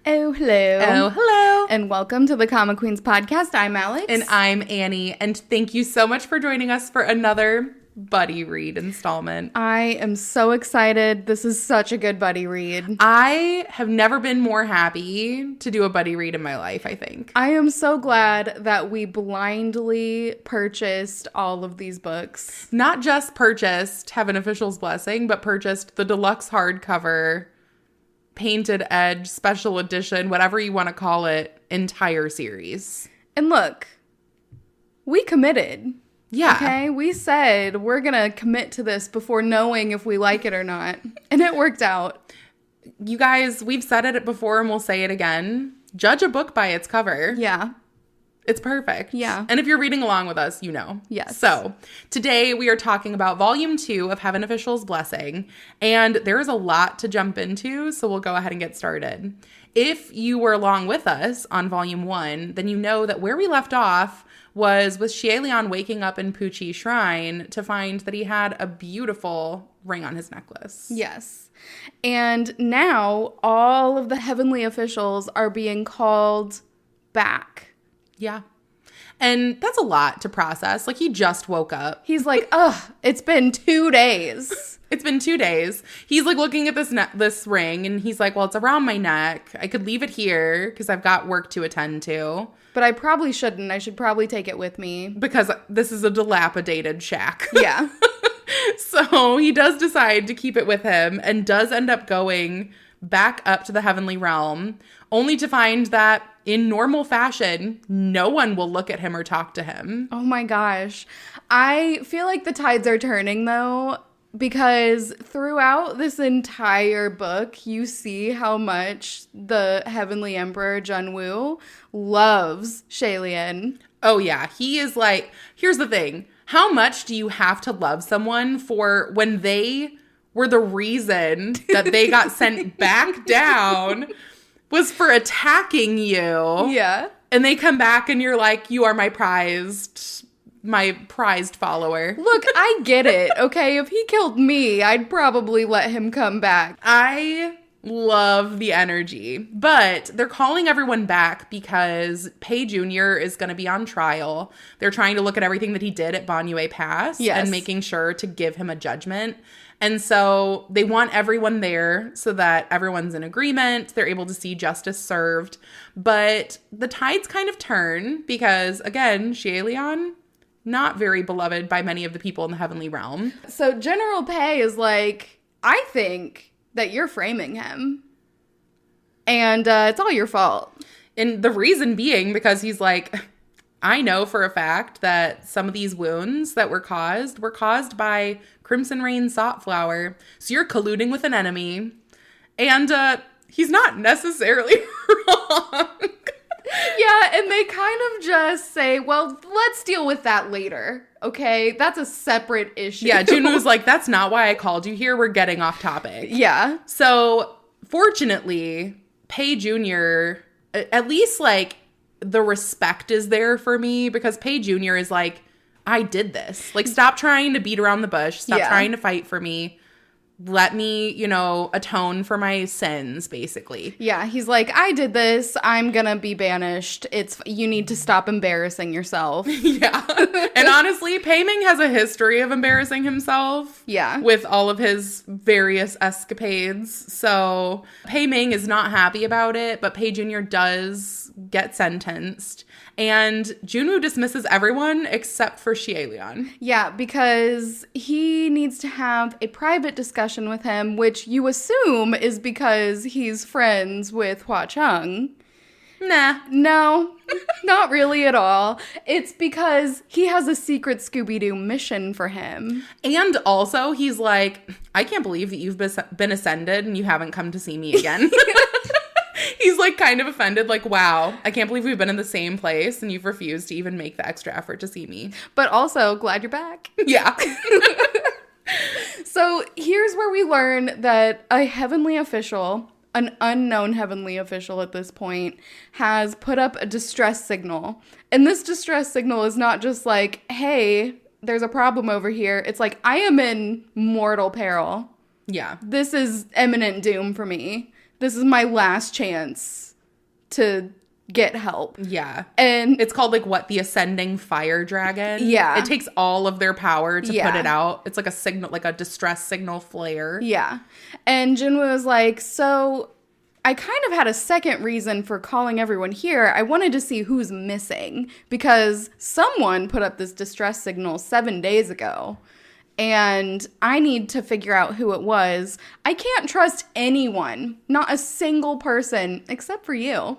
Oh, hello. Oh, hello. And welcome to the Comic Queens podcast. I'm Alex. And I'm Annie. And thank you so much for joining us for another buddy read installment. I am so excited. This is such a good buddy read. I have never been more happy to do a buddy read in my life, I think. I am so glad that we blindly purchased all of these books. Not just purchased Heaven Official's Blessing, but purchased the deluxe hardcover, painted edge, special edition, whatever you want to call it, entire series. And look, we committed. Yeah. Okay, we said we're going to commit to this before knowing if we like it or not. And it worked out. You guys, we've said it before and we'll say it again. Judge a book by its cover. Yeah. It's perfect. Yeah. And if you're reading along with us, you know. Yes. So today we are talking about Volume 2 of Heaven Official's Blessing. And there's a lot to jump into, so we'll go ahead and get started. If you were along with us on Volume 1, then you know that where we left off was with Xie waking up in Pucci Shrine to find that he had a beautiful ring on his necklace. Yes. And now all of the heavenly officials are being called back. Yeah. And that's a lot to process. Like, he just woke up. He's like, ugh, it's been 2 days. It's been 2 days. He's like looking at this ring and he's like, well, it's around my neck. I could leave it here because I've got work to attend to. But I probably shouldn't. I should probably take it with me. Because this is a dilapidated shack. Yeah. So he does decide to keep it with him and does end up going back up to the heavenly realm, only to find that in normal fashion, no one will look at him or talk to him. Oh my gosh. I feel like the tides are turning though, because throughout this entire book, you see how much the Heavenly Emperor Junwoo loves Shailian. Oh yeah, he is like, here's the thing. How much do you have to love someone for when they were the reason that they got sent back down was for attacking you? Yeah. And they come back and you're like, you are my prized follower. Look, I get it, okay? If he killed me, I'd probably let him come back. I love the energy. But they're calling everyone back because Pei Jr. is going to be on trial. They're trying to look at everything that he did at Banyue Pass and making sure to give him a judgment. And so they want everyone there so that everyone's in agreement. They're able to see justice served. But the tides kind of turn because, again, Xie not very beloved by many of the people in the heavenly realm. So General Pei is like, I think that you're framing him. And it's all your fault. And the reason being because he's like, I know for a fact that some of these wounds that were caused by Crimson Rain Saltflower. So you're colluding with an enemy. And he's not necessarily wrong. Yeah, and they kind of just say, well, let's deal with that later, okay? That's a separate issue. Yeah, Junwoo's like, that's not why I called you here. We're getting off topic. Yeah. So, fortunately, Pei Jr., at least, like, the respect is there for me because Pei Jr. is like, I did this. Like, stop trying to beat around the bush. Stop trying to fight for me. Let me, atone for my sins, basically. Yeah, he's like, I did this. I'm gonna be banished. You need to stop embarrassing yourself. Yeah. And honestly, Pei Ming has a history of embarrassing himself. Yeah. With all of his various escapades. So Pei Ming is not happy about it, but Pei Jr. does get sentenced. And Junwoo dismisses everyone except for Xie. Yeah, because he needs to have a private discussion with him, which you assume is because he's friends with Hua Chung. Nah. No, not really at all. It's because he has a secret Scooby-Doo mission for him. And also, he's like, I can't believe that you've been ascended and you haven't come to see me again. He's like kind of offended, like, wow, I can't believe we've been in the same place and you've refused to even make the extra effort to see me. But also, glad you're back. Yeah. So here's where we learn that a heavenly official, an unknown heavenly official at this point, has put up a distress signal. And this distress signal is not just like, hey, there's a problem over here. It's like, I am in mortal peril. Yeah. This is imminent doom for me. This is my last chance to get help. Yeah. And it's called like the ascending fire dragon. Yeah. It takes all of their power to put it out. It's like a signal, like a distress signal flare. Yeah. And Jinwoo was like, so I kind of had a second reason for calling everyone here. I wanted to see who's missing because someone put up this distress signal 7 days ago. And I need to figure out who it was. I can't trust anyone, not a single person, except for you.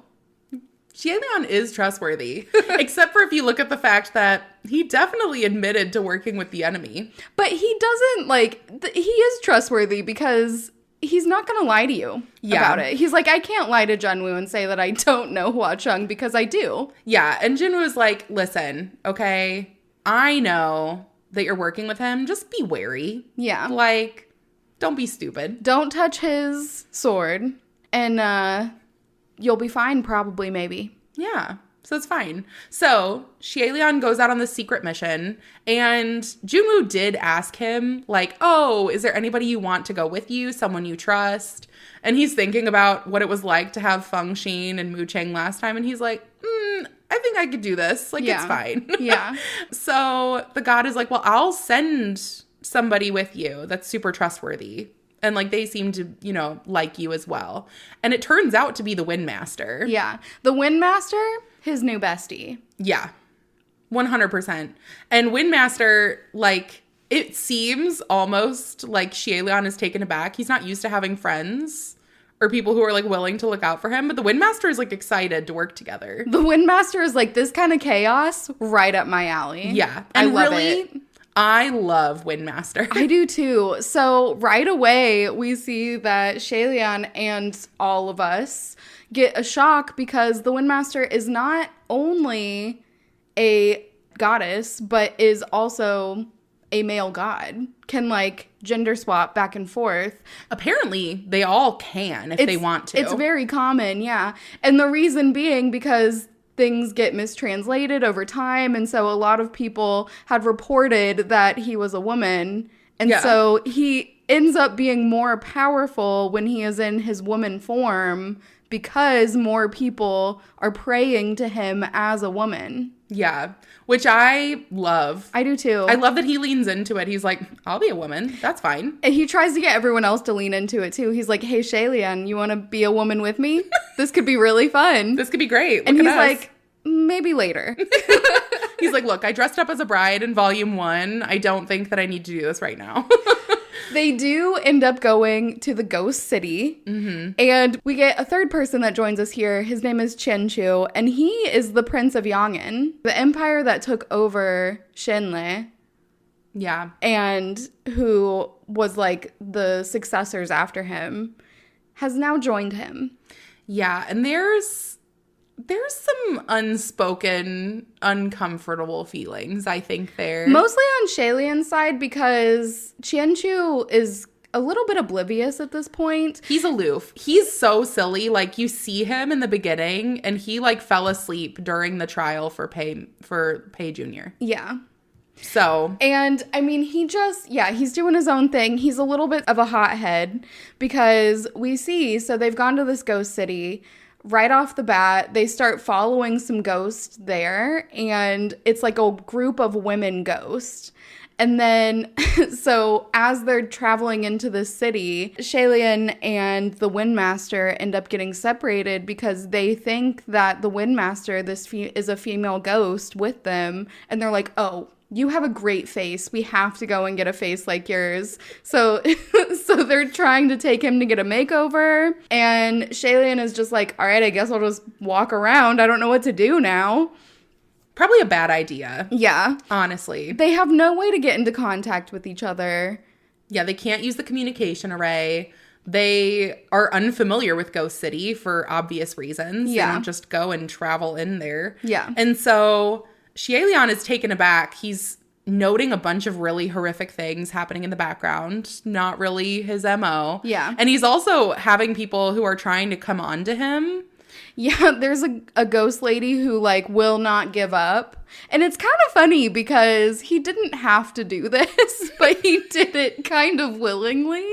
Xielian is trustworthy, except for if you look at the fact that he definitely admitted to working with the enemy. But he doesn't, he is trustworthy because he's not going to lie to you about it. He's like, I can't lie to Jinwoo and say that I don't know Hua Chung because I do. Yeah, and Jinwoo's like, listen, okay, I know that you're working with him. Just be wary. Yeah. Like, don't be stupid. Don't touch his sword and, you'll be fine, probably, maybe. Yeah, so it's fine. So Xielian goes out on this secret mission, and Junwoo did ask him, like, oh, is there anybody you want to go with you? Someone you trust? And he's thinking about what it was like to have Feng Xin and Mu Cheng last time, and he's like, I think I could do this. Like, it's fine. Yeah. So the god is like, well, I'll send somebody with you that's super trustworthy. And, like, they seem to, you know, like you as well. And it turns out to be the Windmaster. Yeah. The Windmaster, his new bestie. Yeah. 100%. And Windmaster, like, it seems almost like Xielian is taken aback. He's not used to having friends or people who are, like, willing to look out for him. But the Windmaster is, like, excited to work together. The Windmaster is like, this kind of chaos, right up my alley. Yeah. And I love really, it. I love Windmaster. I do too. So right away, we see that Xielian and all of us get a shock because the Windmaster is not only a goddess, but is also a male god. Can, like, gender swap back and forth. Apparently, they all can if they want to. It's very common, yeah. And the reason being because things get mistranslated over time, and so a lot of people had reported that he was a woman, and so he ends up being more powerful when he is in his woman form because more people are praying to him as a woman. Yeah, which I love. I do too. I love that he leans into it. He's like, I'll be a woman. That's fine. And he tries to get everyone else to lean into it too. He's like, hey, Xielian, you want to be a woman with me? This could be really fun. This could be great. And he's like, maybe later. He's like, look, I dressed up as a bride in volume 1. I don't think that I need to do this right now. They do end up going to the ghost city. Mm-hmm. And we get a third person that joins us here. His name is Chen Chu, and he is the Prince of Yang'an, the empire that took over Shenle. Yeah. And who was like the successors after him, has now joined him. Yeah, and there's some unspoken, uncomfortable feelings, I think, there. Mostly on Xielian's side because Qianchu is a little bit oblivious at this point. He's aloof. He's so silly. Like, you see him in the beginning, and he, like, fell asleep during the trial for Pei Jr. Yeah. So. And, I mean, he's doing his own thing. He's a little bit of a hothead because we see, so they've gone to this ghost city. Right off the bat, they start following some ghosts there, and it's like a group of women ghosts. And then, so as they're traveling into the city, Xielian and the Windmaster end up getting separated because they think that the Windmaster, is a female ghost with them, and they're like, oh, you have a great face. We have to go and get a face like yours. So they're trying to take him to get a makeover. And Xielian is just like, all right, I guess I'll just walk around. I don't know what to do now. Probably a bad idea. Yeah. Honestly. They have no way to get into contact with each other. Yeah, they can't use the communication array. They are unfamiliar with Ghost City for obvious reasons. Yeah. They don't just go and travel in there. Yeah. And so Xielian is taken aback. He's noting a bunch of really horrific things happening in the background. Not really his MO. Yeah. And he's also having people who are trying to come on to him. Yeah, there's a ghost lady who, like, will not give up. And it's kind of funny because he didn't have to do this, but he did it kind of willingly.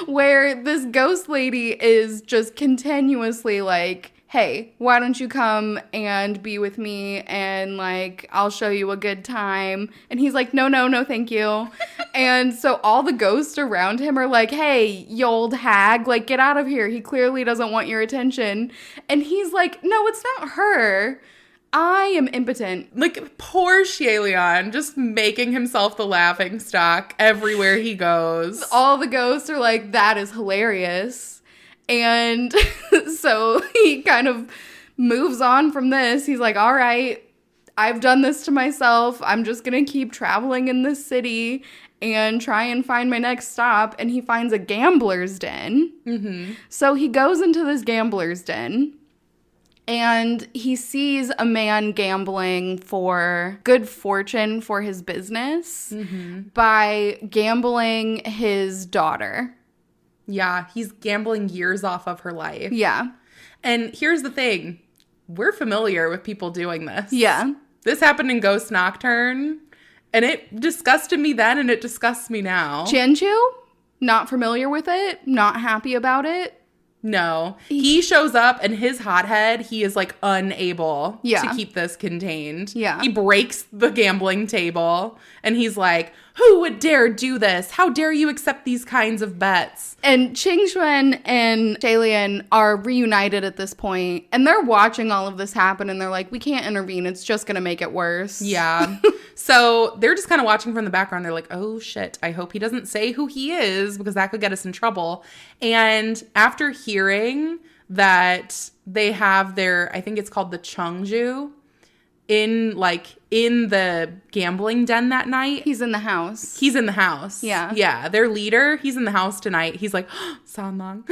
Where this ghost lady is just continuously like, hey, why don't you come and be with me and, like, I'll show you a good time. And he's like, no, thank you. And so all the ghosts around him are like, hey, you old hag, like, get out of here. He clearly doesn't want your attention. And he's like, no, it's not her. I am impotent. Like, poor Shaelion, just making himself the laughing stock everywhere he goes. All the ghosts are like, that is hilarious. And so he kind of moves on from this. He's like, all right, I've done this to myself. I'm just going to keep traveling in this city and try and find my next stop. And he finds a gambler's den. Mm-hmm. So he goes into this gambler's den and he sees a man gambling for good fortune for his business by gambling his daughter. Yeah, he's gambling years off of her life. Yeah. And here's the thing. We're familiar with people doing this. Yeah. This happened in Ghost Nocturne, and it disgusted me then, and it disgusts me now. Jianchu? Not familiar with it? Not happy about it? No. He shows up, and his hothead, he is, like, unable to keep this contained. Yeah. He breaks the gambling table, and he's like, who would dare do this? How dare you accept these kinds of bets? And Qingxuan and Shaelian are reunited at this point, and they're watching all of this happen, and they're like, we can't intervene. It's just going to make it worse. Yeah. So they're just kind of watching from the background. They're like, oh, shit. I hope he doesn't say who he is because that could get us in trouble. And after hearing that they have their, I think it's called the Chengju, in the gambling den that night. He's in the house. He's in the house. Yeah. Yeah. Their leader, he's in the house tonight. He's like, oh, Sanlang.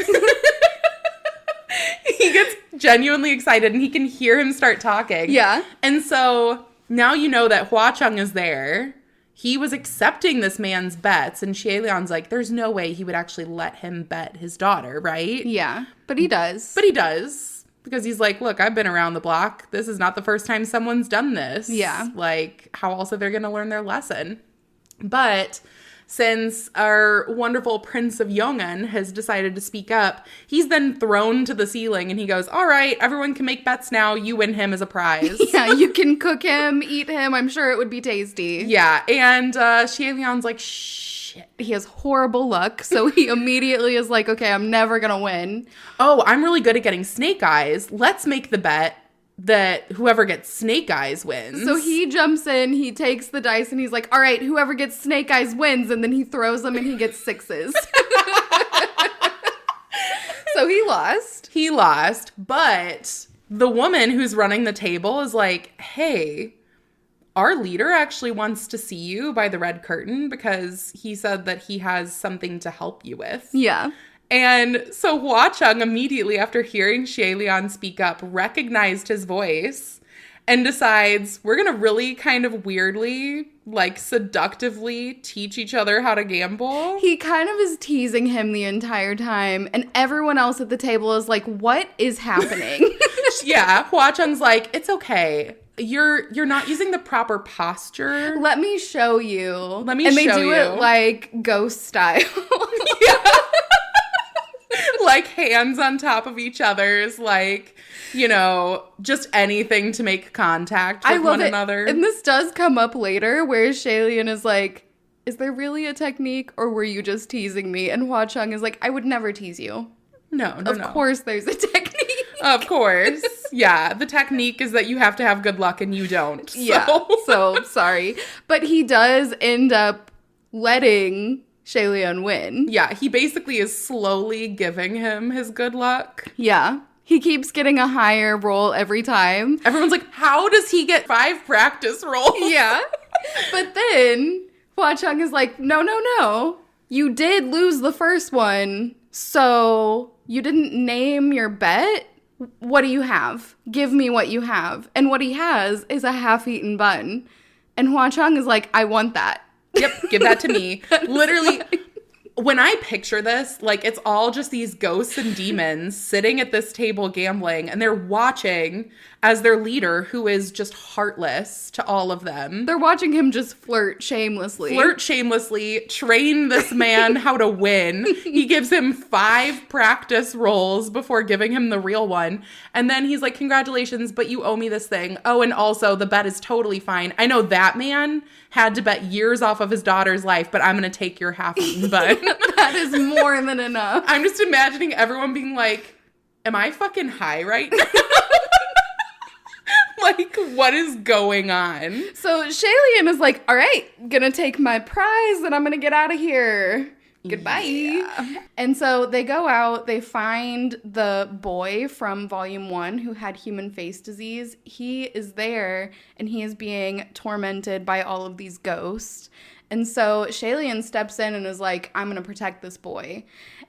He gets genuinely excited and he can hear him start talking. Yeah. And so now you know that Hua Chung is there. He was accepting this man's bets, and Shaelion's like, there's no way he would actually let him bet his daughter, right? Yeah. But he does. But he does. Because he's like, look, I've been around the block. This is not the first time someone's done this. Yeah. Like, how else are they going to learn their lesson? But since our wonderful Prince of Yongan has decided to speak up, he's then thrown to the ceiling and he goes, all right, everyone can make bets now. You win him as a prize. Yeah, you can cook him, eat him. I'm sure it would be tasty. Yeah. And Shaelion's like, shit. He has horrible luck, so he immediately is like, okay, I'm never going to win. Oh, I'm really good at getting snake eyes. Let's make the bet that whoever gets snake eyes wins. So he jumps in, he takes the dice, and he's like, all right, whoever gets snake eyes wins, and then he throws them and he gets sixes. So he lost. He lost, but the woman who's running the table is like, hey, our leader actually wants to see you by the red curtain because he said that he has something to help you with. Yeah. And so Hua Chung, immediately after hearing Shaelion speak up, recognized his voice and decides we're going to really kind of weirdly, like seductively teach each other how to gamble. He kind of is teasing him the entire time, and everyone else at the table is like, what is happening? Yeah, Hua Chung's like, it's okay. You're not using the proper posture. Let me show you. Let me show you. And they do it like ghost style. Yeah. Like hands on top of each other's, like, you know, just anything to make contact with one another. And this does come up later where Shaelian is like, is there really a technique or were you just teasing me? And Hua Chung is like, I would never tease you. No. Of course there's a technique. Of course. Yeah. The technique is that you have to have good luck and you don't. So. Yeah. So, sorry. But he does end up letting Shaelian win. Yeah. He basically is slowly giving him his good luck. Yeah. He keeps getting a higher roll every time. Everyone's like, how does he get 5 practice rolls? Yeah. But then Hua Chung is like, no. You did lose the first one, so you didn't name your bet? What do you have? Give me what you have. And what he has is a half-eaten bun. And Hua Chung is like, I want that. Yep, give that to me. Literally, When I picture this, like, it's all just these ghosts and demons sitting at this table gambling, and they're watching as their leader, who is just heartless to all of them. They're watching him just flirt shamelessly. Train this man how to win. He gives him 5 practice rolls before giving him the real one. And then he's like, congratulations, but you owe me this thing. Oh, and also the bet is totally fine. I know that man had to bet years off of his daughter's life, but I'm going to take your half-eaten bun. That is more than enough. I'm just imagining everyone being like, am I fucking high right now? Like, what is going on? So Shalian is like, all right, gonna take my prize and I'm gonna get out of here. Goodbye. Yeah. And so they go out, they find the boy from Volume 1 who had human face disease. He is there and he is being tormented by all of these ghosts. And so Shalian steps in and is like, I'm going to protect this boy.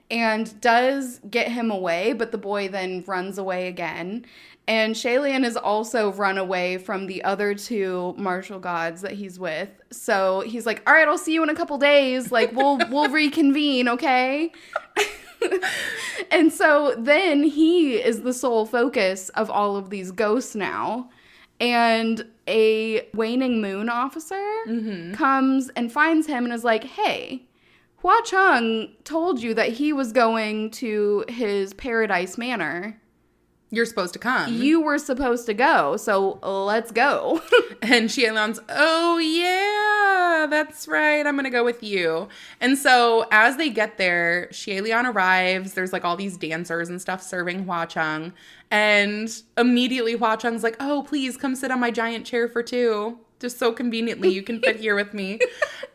And does get him away, but the boy then runs away again. And Shalian has also run away from the other 2 martial gods that he's with. So he's like, all right, I'll see you in a couple days. Like, we'll reconvene, okay? And so then he is the sole focus of all of these ghosts now. And a waning moon officer comes and finds him and is like, hey, Hua Chung told you that he was going to his Paradise Manor. You're supposed to come. You were supposed to go, so let's go. And Xianlon's, oh yeah, that's right, I'm gonna go with you. And so as they get there, Xianlon arrives, there's like all these dancers and stuff serving Hua Chung, and immediately Hua Chung's like, oh, please come sit on my giant chair for 2. Just so conveniently, you can fit here with me.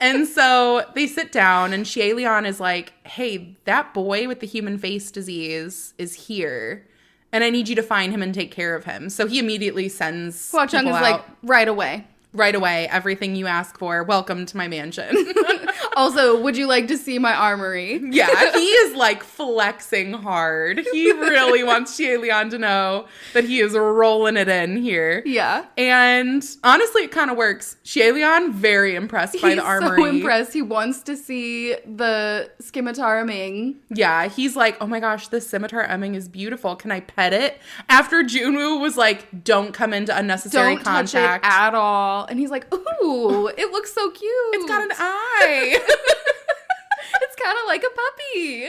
And so they sit down, and Xianlon is like, hey, that boy with the human face disease is here. And I need you to find him and take care of him. So he immediately sends Hua Chung is out. like, right away. Right away. Everything you ask for. Welcome to my mansion. Also, would you like to see my armory? Yeah, he is like flexing hard. He really wants Xianlon to know that he is rolling it in here. Yeah. And honestly, it kind of works. Xianlon, very impressed by the armory. He's so impressed. He wants to see the scimitar Ming. Yeah, he's like, oh my gosh, this scimitar Emming is beautiful. Can I pet it? After Junwoo was like, don't come into unnecessary contact. Don't touch it at all. And he's like, ooh, it looks so cute. It's got an eye. It's kind of like a puppy.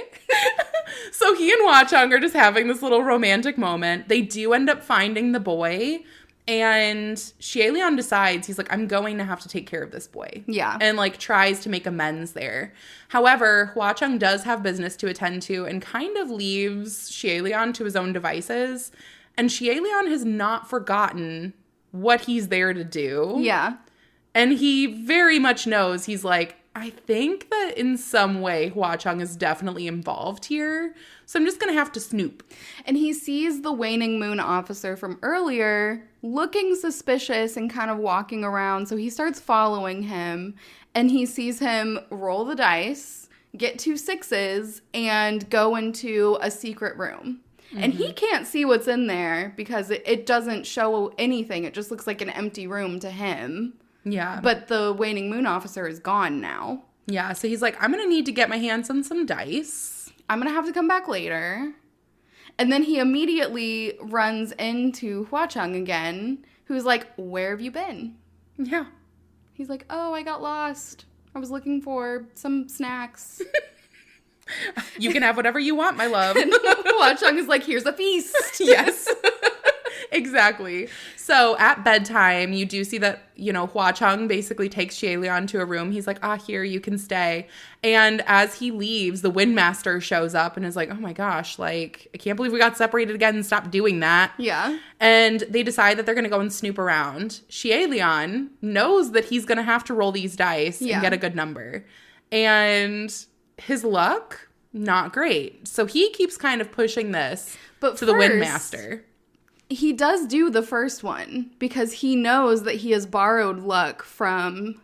So he and Hua Chung are just having this little romantic moment. They do end up finding the boy. And Xianlon decides, he's like, I'm going to have to take care of this boy. Yeah. And like tries to make amends there. However, Hua Chung does have business to attend to and kind of leaves Xianlon to his own devices. And Xianlon has not forgotten what he's there to do. Yeah. And he very much knows, he's like, I think that in some way Hua Chung is definitely involved here. So I'm just going to have to snoop. And he sees the waning moon officer from earlier looking suspicious and kind of walking around. So he starts following him and he sees him roll the dice, get 2 6s, and go into a secret room. Mm-hmm. And he can't see what's in there because it doesn't show anything. It just looks like an empty room to him. Yeah. But the waning moon officer is gone now. Yeah, so he's like, I'm going to need to get my hands on some dice. I'm going to have to come back later. And then he immediately runs into Hua Chung again, who's like, where have you been? Yeah. He's like, oh, I got lost. I was looking for some snacks. You can have whatever you want, my love. And Hua Chung is like, here's a feast. Yes. Exactly. So at bedtime, you do see that, Hua Chung basically takes Xianlon to a room. He's like, here, you can stay. And as he leaves, the Windmaster shows up and is like, oh my gosh, like, I can't believe we got separated again. Stop doing that. Yeah. And they decide that they're going to go and snoop around. Xianlon knows that he's going to have to roll these dice and get a good number. And his luck, not great. So he keeps kind of pushing this to the Windmaster. He does do the first one because he knows that he has borrowed luck from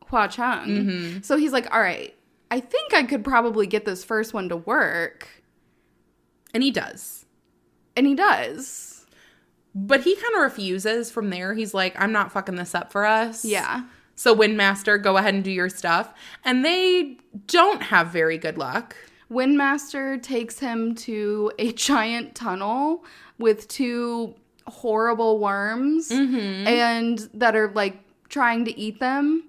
Hua Chung. Mm-hmm. So he's like, all right, I think I could probably get this first one to work. And he does. But he kind of refuses from there. He's like, I'm not fucking this up for us. Yeah. So Windmaster, go ahead and do your stuff. And they don't have very good luck. Windmaster takes him to a giant tunnel with 2 horrible worms and that are like trying to eat them.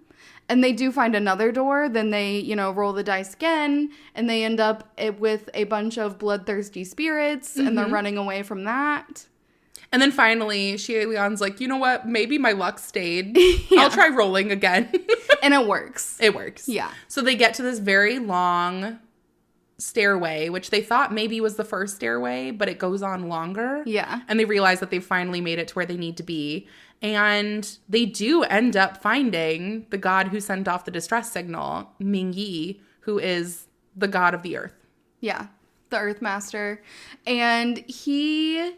And they do find another door. Then they, roll the dice again. And they end up with a bunch of bloodthirsty spirits. And they're running away from that. And then finally, Xie-Lian's like, you know what? Maybe my luck stayed. I'll try rolling again. And it works. It works. Yeah. So they get to this very long stairway, which they thought maybe was the first stairway, but it goes on longer. Yeah. And they realize that they've finally made it to where they need to be. And they do end up finding the god who sent off the distress signal, Ming Yi, who is the god of the earth. Yeah, the Earth Master. And he,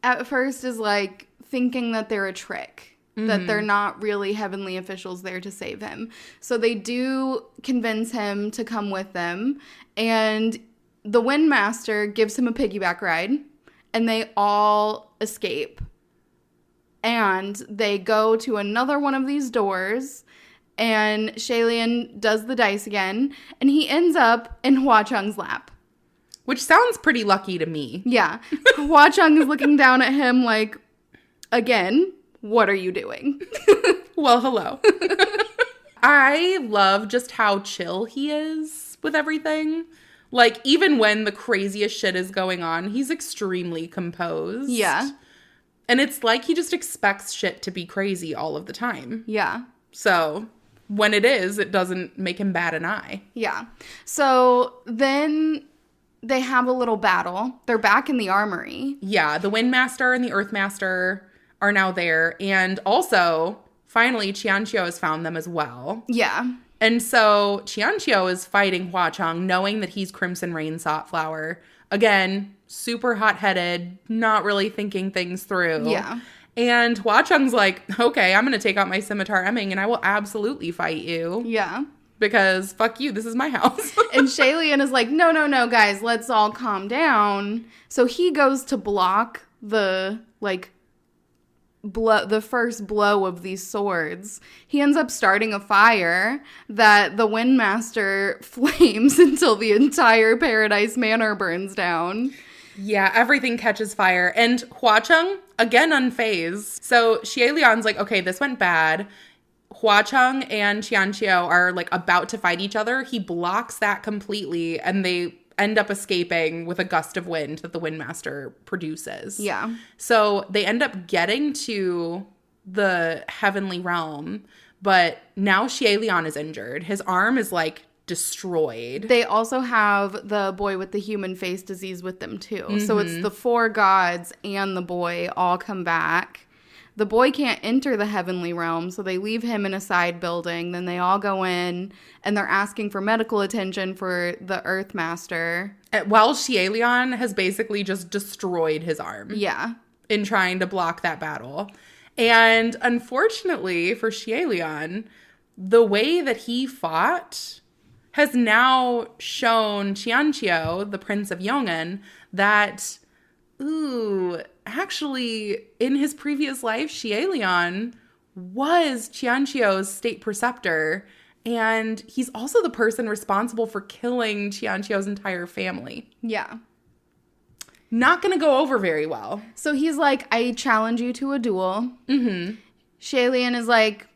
at first, is like thinking that they're a trick, that they're not really heavenly officials there to save him. So they do convince him to come with them. And the Wind Master gives him a piggyback ride. And they all escape. And they go to another one of these doors, and Xie-Lian does the dice again, and he ends up in Hua Cheng's lap. Which sounds pretty lucky to me. Yeah. Hua Cheng is looking down at him like, again, what are you doing? Well, hello. I love just how chill he is with everything. Like, even when the craziest shit is going on, he's extremely composed. Yeah. And it's like he just expects shit to be crazy all of the time. Yeah. So when it is, it doesn't make him bat an eye. Yeah. So then they have a little battle. They're back in the armory. Yeah. The Windmaster and the Earthmaster are now there. And also, finally, Qianqiu has found them as well. Yeah. And so Qianqiu is fighting Hua Cheng, knowing that he's Crimson Rain Softflower. Again, super hot-headed, not really thinking things through. Yeah. And Hua Cheng's like, okay, I'm going to take out my scimitar Emming and I will absolutely fight you. Yeah. Because fuck you, this is my house. And Xie-Lian is like, no, guys, let's all calm down. So he goes to block the, the first blow of these swords. He ends up starting a fire that the Windmaster flames until the entire Paradise Manor burns down. Yeah, everything catches fire. And Hua Cheng, again, unfazed. So Xie-Lian's like, okay, this went bad. Hua Cheng and Qianqiu are about to fight each other. He blocks that completely, and they end up escaping with a gust of wind that the Windmaster produces. Yeah. So they end up getting to the heavenly realm, but now Xie-Lian is injured. His arm is destroyed. They also have the boy with the human face disease with them too. So it's the 4 gods and the boy all come back. The boy can't enter the heavenly realm, so they leave him in a side building. Then they all go in, and they're asking for medical attention for the Earth Master. While Xie-Lian has basically just destroyed his arm. Yeah. In trying to block that battle. And unfortunately for Xie-Lian, the way that he fought has now shown Qianqiu, the Prince of Yong'an, that, actually, in his previous life, Xie-Lian was Qianqiu's state preceptor, and he's also the person responsible for killing Qianqiu's entire family. Yeah. Not going to go over very well. So he's like, I challenge you to a duel. Xie-Lian is like,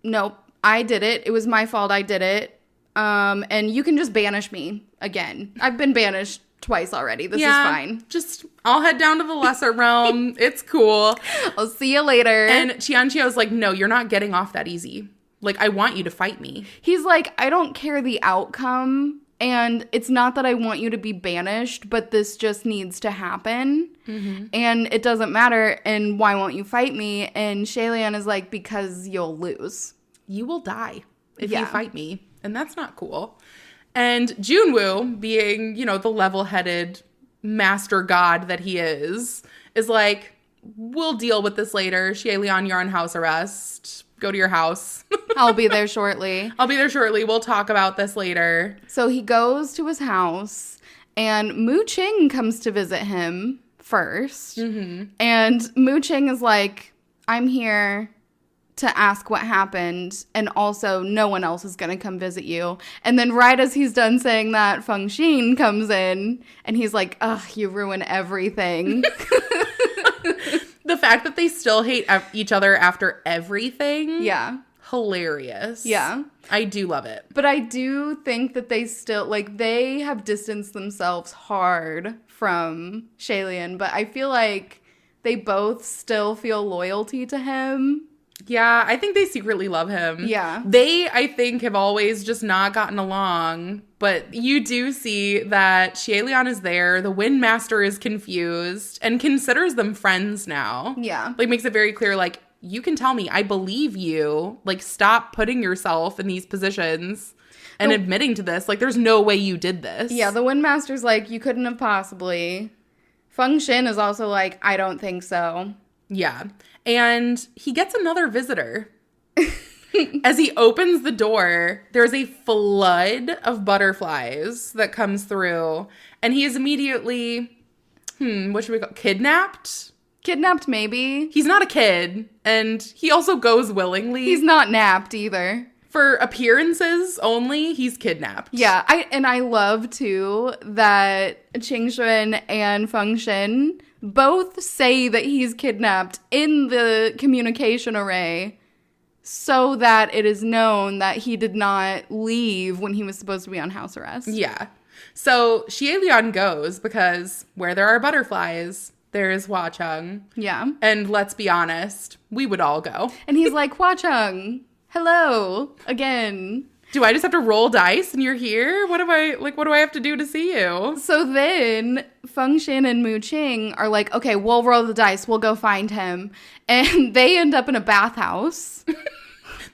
nope, I did it. It was my fault. I did it. And you can just banish me again. I've been banished twice already. This is fine. Just, I'll head down to the lesser realm. It's cool. I'll see you later. And Qianqiu's like, no, you're not getting off that easy. I want you to fight me. He's like, I don't care the outcome. And it's not that I want you to be banished, but this just needs to happen. And it doesn't matter. And why won't you fight me? And Xie-Lian is like, because you'll lose. You will die if you fight me. And that's not cool. And Junwoo, being, the level-headed master god that he is like, we'll deal with this later. Xie-Lian, you're on house arrest. Go to your house. I'll be there shortly. We'll talk about this later. So he goes to his house, and Mu Qing comes to visit him first. And Mu Qing is like, I'm here to ask what happened, and also no one else is going to come visit you. And then right as he's done saying that, Feng Xin comes in, and he's like, ugh, you ruin everything. The fact that they still hate each other after everything. Yeah. Hilarious. Yeah. I do love it. But I do think that they still, like, they have distanced themselves hard from Shailian, but I feel like they both still feel loyalty to him. Yeah, I think they secretly love him. Yeah. They, I think, have always just not gotten along. But you do see that Shailian is there. The Windmaster is confused and considers them friends now. Yeah. Like, makes it very clear, like, you can tell me, I believe you. Like, stop putting yourself in these positions and admitting to this. Like, there's no way you did this. Yeah, the Windmaster's like, you couldn't have possibly. Feng Xin is also like, I don't think so. Yeah. And he gets another visitor. As he opens the door, there's a flood of butterflies that comes through. And he is immediately, what should we call it? Kidnapped? Kidnapped, maybe. He's not a kid. And he also goes willingly. He's not napped either. For appearances only, he's kidnapped. Yeah, I love, too, that Qingxuan and Feng Xin both say that he's kidnapped in the communication array so that it is known that he did not leave when he was supposed to be on house arrest. Yeah. So Xielian goes because where there are butterflies, there is Hua Cheng. Yeah. And let's be honest, we would all go. And he's like, Hua Cheng, hello, again. Do I just have to roll dice and you're here? What do I have to do to see you? So then Feng Xin and Mu Qing are like, okay, we'll roll the dice. We'll go find him. And they end up in a bathhouse.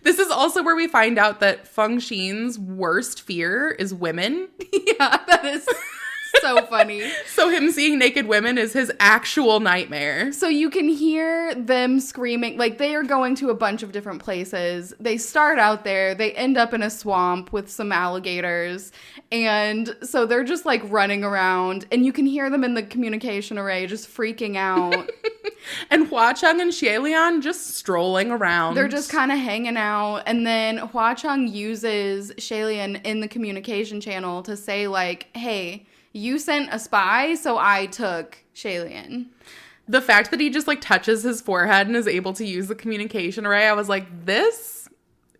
This is also where we find out that Feng Xin's worst fear is women. Yeah, that is so funny. So him seeing naked women is his actual nightmare. So you can hear them screaming. Like, they are going to a bunch of different places. They start out there. They end up in a swamp with some alligators. And so they're just, like, running around. And you can hear them in the communication array just freaking out. And Hua Cheng and Xielian just strolling around. They're just kind of hanging out. And then Hua Cheng uses Xielian in the communication channel to say, like, hey, you sent a spy, so I took Shailian. The fact that he just, like, touches his forehead and is able to use the communication array, I was like, this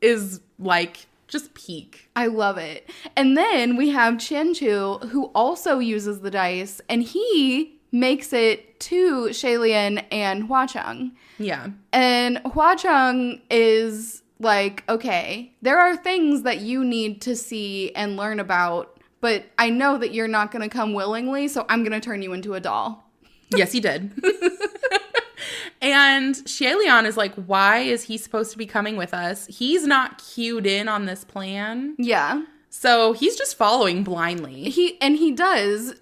is, like, just peak. I love it. And then we have Qianchu, who also uses the dice, and he makes it to Shailian and Hua Cheng. Yeah. And Hua Cheng is like, okay, there are things that you need to see and learn about, but I know that you're not going to come willingly, so I'm going to turn you into a doll. Yes, he did. And Xielian is like, why is he supposed to be coming with us? He's not cued in on this plan. Yeah. So he's just following blindly. He does.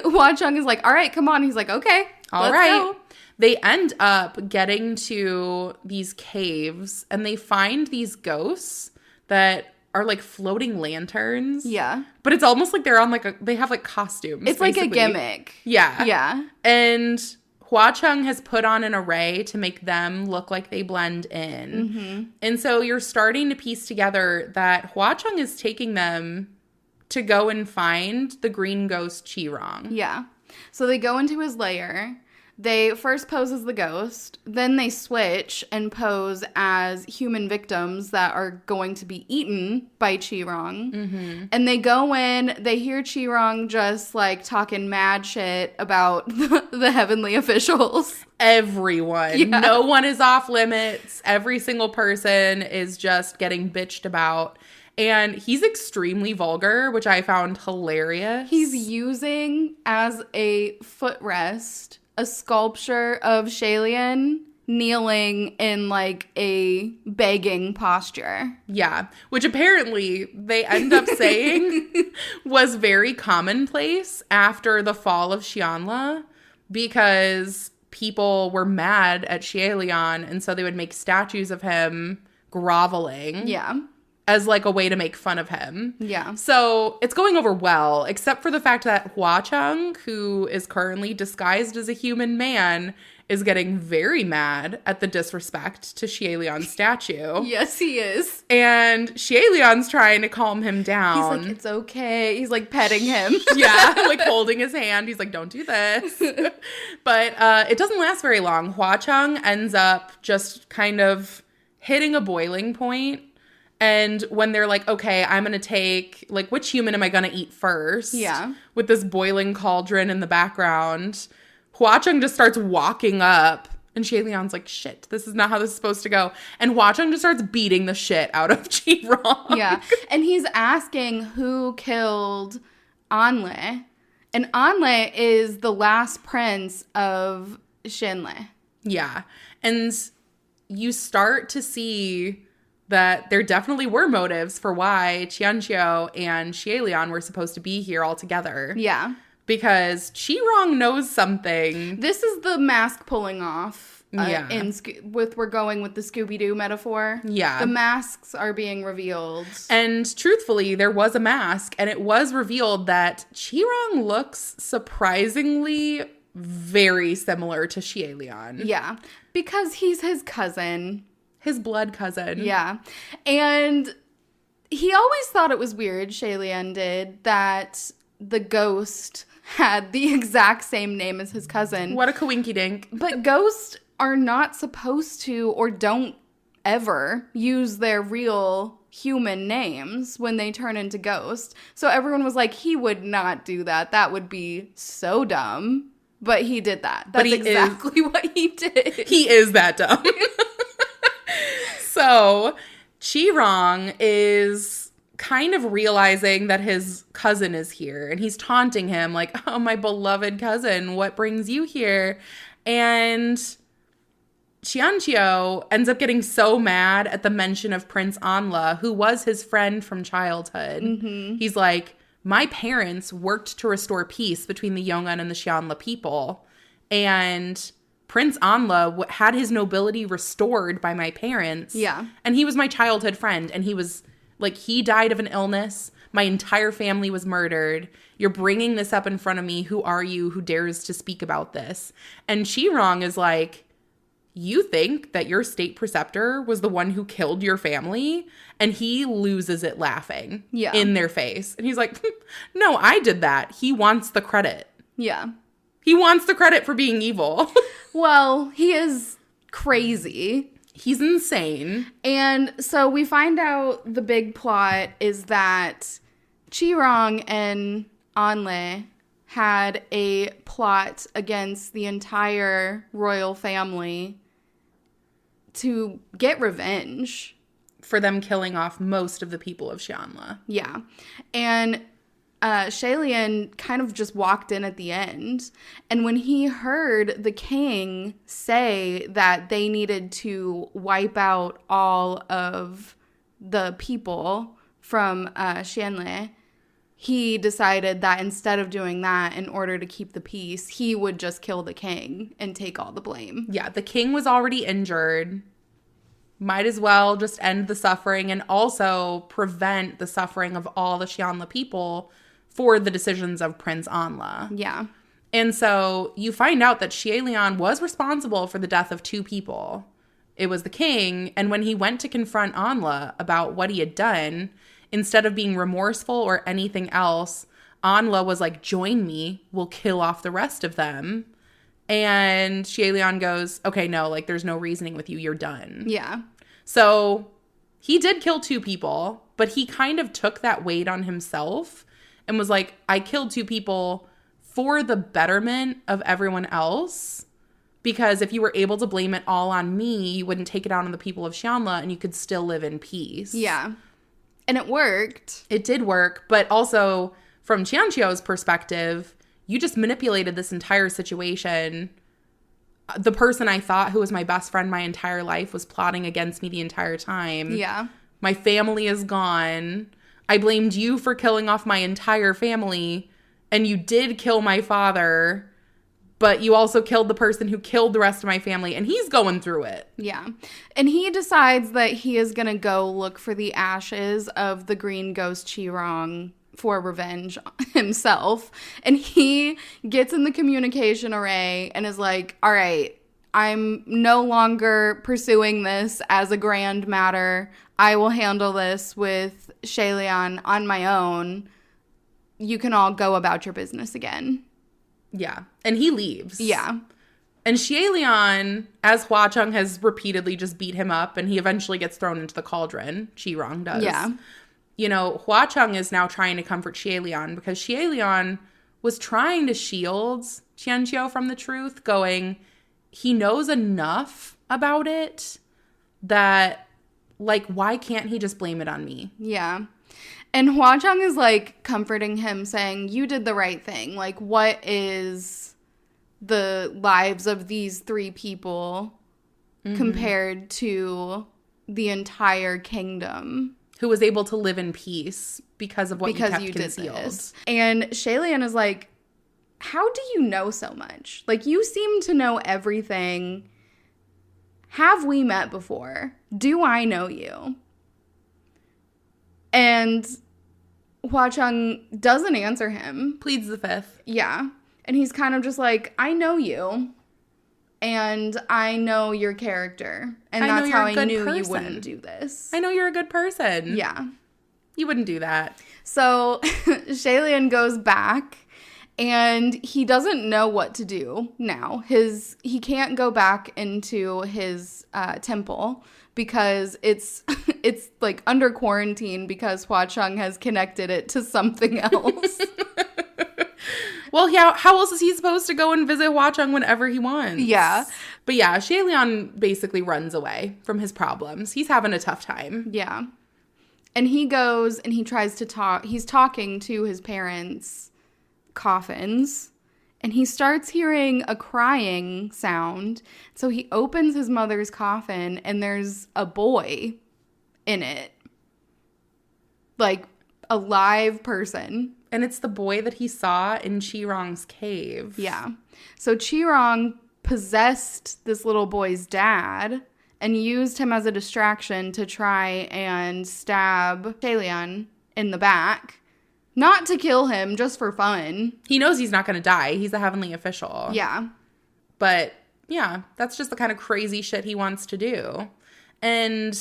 Hua Cheng is like, all right, come on. He's like, okay, all right. Go. They end up getting to these caves, and they find these ghosts that are like floating lanterns. Yeah. But it's almost like they're on like they have like costumes. It's basically like a gimmick. Yeah. Yeah. And Hua Cheng has put on an array to make them look like they blend in. Mm-hmm. And so you're starting to piece together that Hua Cheng is taking them to go and find the green ghost Qirong. Yeah. So they go into his lair. They first pose as the ghost, then they switch and pose as human victims that are going to be eaten by Qirong. Mm-hmm. And they go in, they hear Qirong just like talking mad shit about the heavenly officials. Everyone. Yeah. No one is off limits. Every single person is just getting bitched about. And he's extremely vulgar, which I found hilarious. He's using as a footrest a sculpture of Shailian kneeling in like a begging posture. Yeah, which apparently they end up saying was very commonplace after the fall of Xianla, because people were mad at Xielian, and so they would make statues of him groveling. Yeah. As like a way to make fun of him. Yeah. So it's going over well, except for the fact that Hua Cheng, who is currently disguised as a human man, is getting very mad at the disrespect to Xie Lian's statue. Yes, he is. And Xie Lian's trying to calm him down. He's like, it's okay. He's like petting him. Yeah, like holding his hand. He's like, don't do this. But it doesn't last very long. Hua Cheng ends up just kind of hitting a boiling point. And when they're like, okay, I'm going to take, like, which human am I going to eat first? Yeah. With this boiling cauldron in the background, Hua Cheng just starts walking up. And Xie Lian's like, shit, this is not how this is supposed to go. And Hua Cheng just starts beating the shit out of Qi Rong. Yeah. And he's asking who killed Anle. And Anle is the last prince of Xianle. Yeah. And you start to see that there definitely were motives for why Qianqiu and Xie Lian were supposed to be here all together. Yeah. Because Qi Rong knows something. This is the mask pulling off. Yeah. We're going with the Scooby-Doo metaphor. Yeah. The masks are being revealed. And truthfully, there was a mask, and it was revealed that Qi Rong looks surprisingly very similar to Xie Lian. Yeah. Because he's his cousin. His blood cousin. Yeah. And he always thought it was weird, Xie Lian did, that the ghost had the exact same name as his cousin. What a coinky-dink. But ghosts are not supposed to or don't ever use their real human names when they turn into ghosts. So everyone was like, he would not do that. That would be so dumb. But he did that. That's exactly what he did. He is that dumb. So, Qi Rong is kind of realizing that his cousin is here. And he's taunting him like, oh, my beloved cousin, what brings you here? And Qianqiu ends up getting so mad at the mention of Prince Anle, who was his friend from childhood. Mm-hmm. He's like, my parents worked to restore peace between the Yong'an and the Xianle people. And Prince Anle had his nobility restored by my parents. Yeah. And he was my childhood friend. And he was, like, he died of an illness. My entire family was murdered. You're bringing this up in front of me. Who are you? Who dares to speak about this? And Qi Rong is like, you think that your state preceptor was the one who killed your family? And he loses it laughing in their face. And he's like, no, I did that. He wants the credit. Yeah. He wants the credit for being evil. Well, he is crazy. He's insane. And so we find out the big plot is that Qi Rong and Anle had a plot against the entire royal family to get revenge. For them killing off most of the people of Xianle. Yeah. And Xie Lian kind of just walked in at the end. And when he heard the king say that they needed to wipe out all of the people from Xianle, he decided that instead of doing that, in order to keep the peace, he would just kill the king and take all the blame. Yeah, the king was already injured. Might as well just end the suffering and also prevent the suffering of all the Xianle people for the decisions of Prince Anle. Yeah. And so you find out that Xie Lian was responsible for the death of 2 people. It was the king, and when he went to confront Anle about what he had done, instead of being remorseful or anything else, Anle was like, join me, we'll kill off the rest of them. And Xie Lian goes, okay, no, like, there's no reasoning with you, you're done. Yeah. So he did kill 2 people, but he kind of took that weight on himself and was like, I killed 2 people for the betterment of everyone else. Because if you were able to blame it all on me, you wouldn't take it out on the people of Xianle and you could still live in peace. Yeah. And it worked. It did work. But also, from Qianqiu's perspective, you just manipulated this entire situation. The person I thought who was my best friend my entire life was plotting against me the entire time. Yeah. My family is gone. I blamed you for killing off my entire family. And you did kill my father. But you also killed the person who killed the rest of my family. And he's going through it. Yeah. And he decides that he is going to go look for the ashes of the green ghost Qi Rong for revenge himself. And he gets in the communication array and is like, all right, I'm no longer pursuing this as a grand matter. I will handle this with Shaelian on my own. You can all go about your business again. Yeah. And he leaves. Yeah. And Shaelian, as Hua Cheng has repeatedly just beat him up, and he eventually gets thrown into the cauldron. Chi-Rong does. Yeah. You know, Hua Cheng is now trying to comfort Shaelian because Shaelian was trying to shield Qianqiu from the truth, going, he knows enough about it that, like, why can't he just blame it on me? Yeah. And Hua Cheng is, like, comforting him, saying, you did the right thing. Like, what is the lives of these 3 people compared to the entire kingdom? Who was able to live in peace because of what you kept concealed. Did this. And Shaelian is like, how do you know so much? Like, you seem to know everything. Have we met before? Do I know you? And Hua Cheng doesn't answer him. Pleads the fifth. Yeah. And he's kind of just like, I know you. And I know your character. And that's how I knew you wouldn't do this. I know you're a good person. Yeah. You wouldn't do that. So Shaelian goes back. And he doesn't know what to do now. He can't go back into his temple because it's like under quarantine because Hua Cheng has connected it to something else. Well, yeah, how else is he supposed to go and visit Hua Cheng whenever he wants? Yeah. But yeah, Shaelian basically runs away from his problems. He's having a tough time. Yeah. And he goes and he tries to talk. He's talking to his parents' coffins, and he starts hearing a crying sound. So he opens his mother's coffin, and there's a boy in it. Like, a live person. And it's the boy that he saw in Chi-Rong's cave. Yeah. So Chi-Rong possessed this little boy's dad and used him as a distraction to try and stab Shaelian in the back. Not to kill him, just for fun. He knows he's not going to die. He's a heavenly official. Yeah. But, yeah, that's just the kind of crazy shit he wants to do. And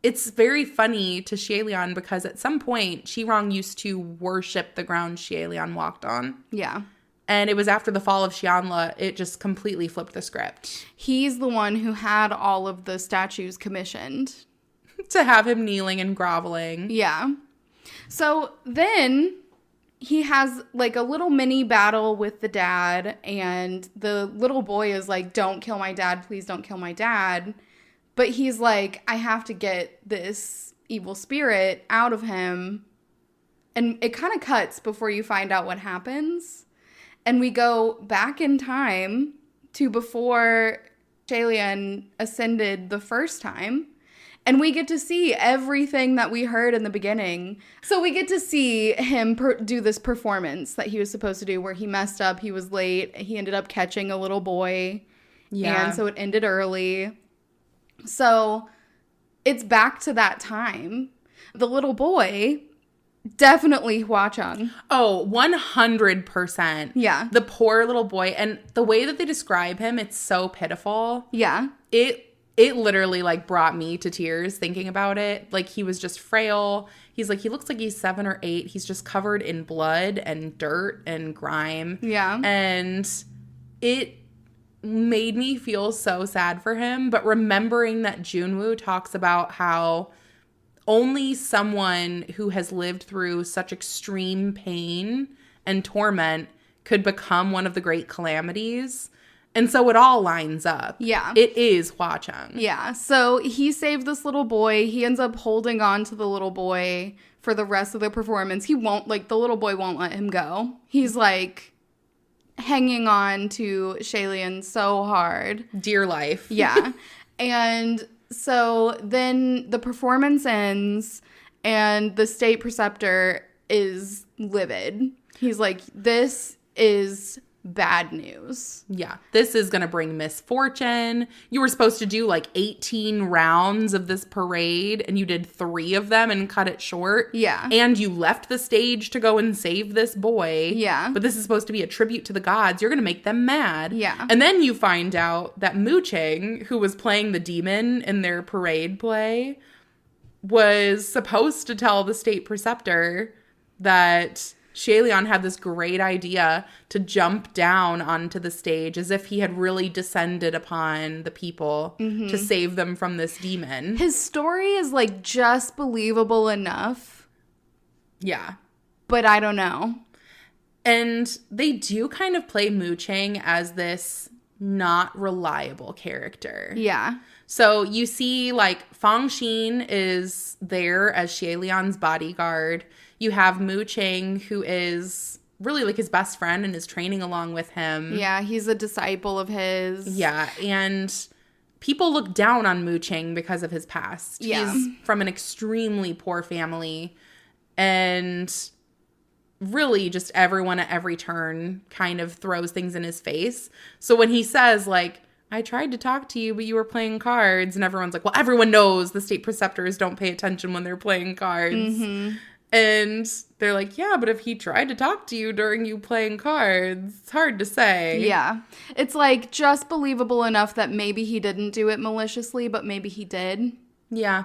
it's very funny to Shaelian because at some point, Chi-Rong used to worship the ground Shaelian walked on. Yeah. And it was after the fall of Xianla, it just completely flipped the script. He's the one who had all of the statues commissioned. To have him kneeling and groveling. Yeah. So then he has like a little mini battle with the dad, and the little boy is like, don't kill my dad, please don't kill my dad. But he's like, I have to get this evil spirit out of him. And it kind of cuts before you find out what happens. And we go back in time to before Shaelian ascended the first time. And we get to see everything that we heard in the beginning. So we get to see him do this performance that he was supposed to do where he messed up. He was late. He ended up catching a little boy. Yeah. And so it ended early. So it's back to that time. The little boy, definitely Hua Cheng. Oh, 100%. Yeah. The poor little boy. And the way that they describe him, it's so pitiful. Yeah. It literally, like, brought me to tears thinking about it. Like, he was just frail. He's like, he looks like he's 7 or 8. He's just covered in blood and dirt and grime. Yeah. And it made me feel so sad for him. But remembering that Junwoo talks about how only someone who has lived through such extreme pain and torment could become one of the great calamities. And so it all lines up. Yeah. It is Hua Cheng. Yeah. So he saved this little boy. He ends up holding on to the little boy for the rest of the performance. He won't, like, the little boy won't let him go. He's, like, hanging on to Shaelian so hard. Dear life. Yeah. And so then the performance ends and the state preceptor is livid. He's like, this is bad news. Yeah. This is going to bring misfortune. You were supposed to do like 18 rounds of this parade and you did 3 of them and cut it short. Yeah. And you left the stage to go and save this boy. Yeah. But this is supposed to be a tribute to the gods. You're going to make them mad. Yeah. And then you find out that Mu Cheng, who was playing the demon in their parade play, was supposed to tell the state preceptor that Xie had this great idea to jump down onto the stage as if he had really descended upon the people to save them from this demon. His story is like just believable enough. Yeah. But I don't know. And they do kind of play Mu Cheng as this not reliable character. Yeah. So you see like Fang Xin is there as Xie Lian's bodyguard. You have Mu Cheng, who is really like his best friend and is training along with him. Yeah, he's a disciple of his. Yeah, and people look down on Mu Cheng because of his past. Yeah. He's from an extremely poor family. And really just everyone at every turn kind of throws things in his face. So when he says like, I tried to talk to you, but you were playing cards. And everyone's like, well, everyone knows the state preceptors don't pay attention when they're playing cards. Mm-hmm. And they're like, yeah, but if he tried to talk to you during you playing cards, it's hard to say. Yeah. It's like just believable enough that maybe he didn't do it maliciously, but maybe he did. Yeah.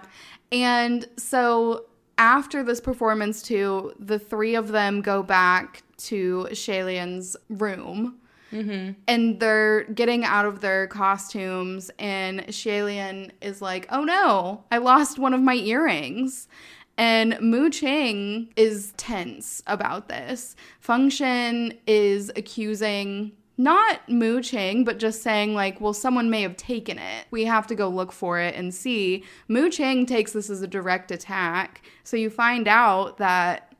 And so after this performance too, the 3 of them go back to Shalian's room. Mm-hmm. And they're getting out of their costumes, and Xie is like, oh no, I lost one of my earrings. And Mu Cheng is tense about this. Feng Xin is accusing not Mu Cheng, but just saying like, well, someone may have taken it. We have to go look for it and see. Mu Cheng takes this as a direct attack. So you find out that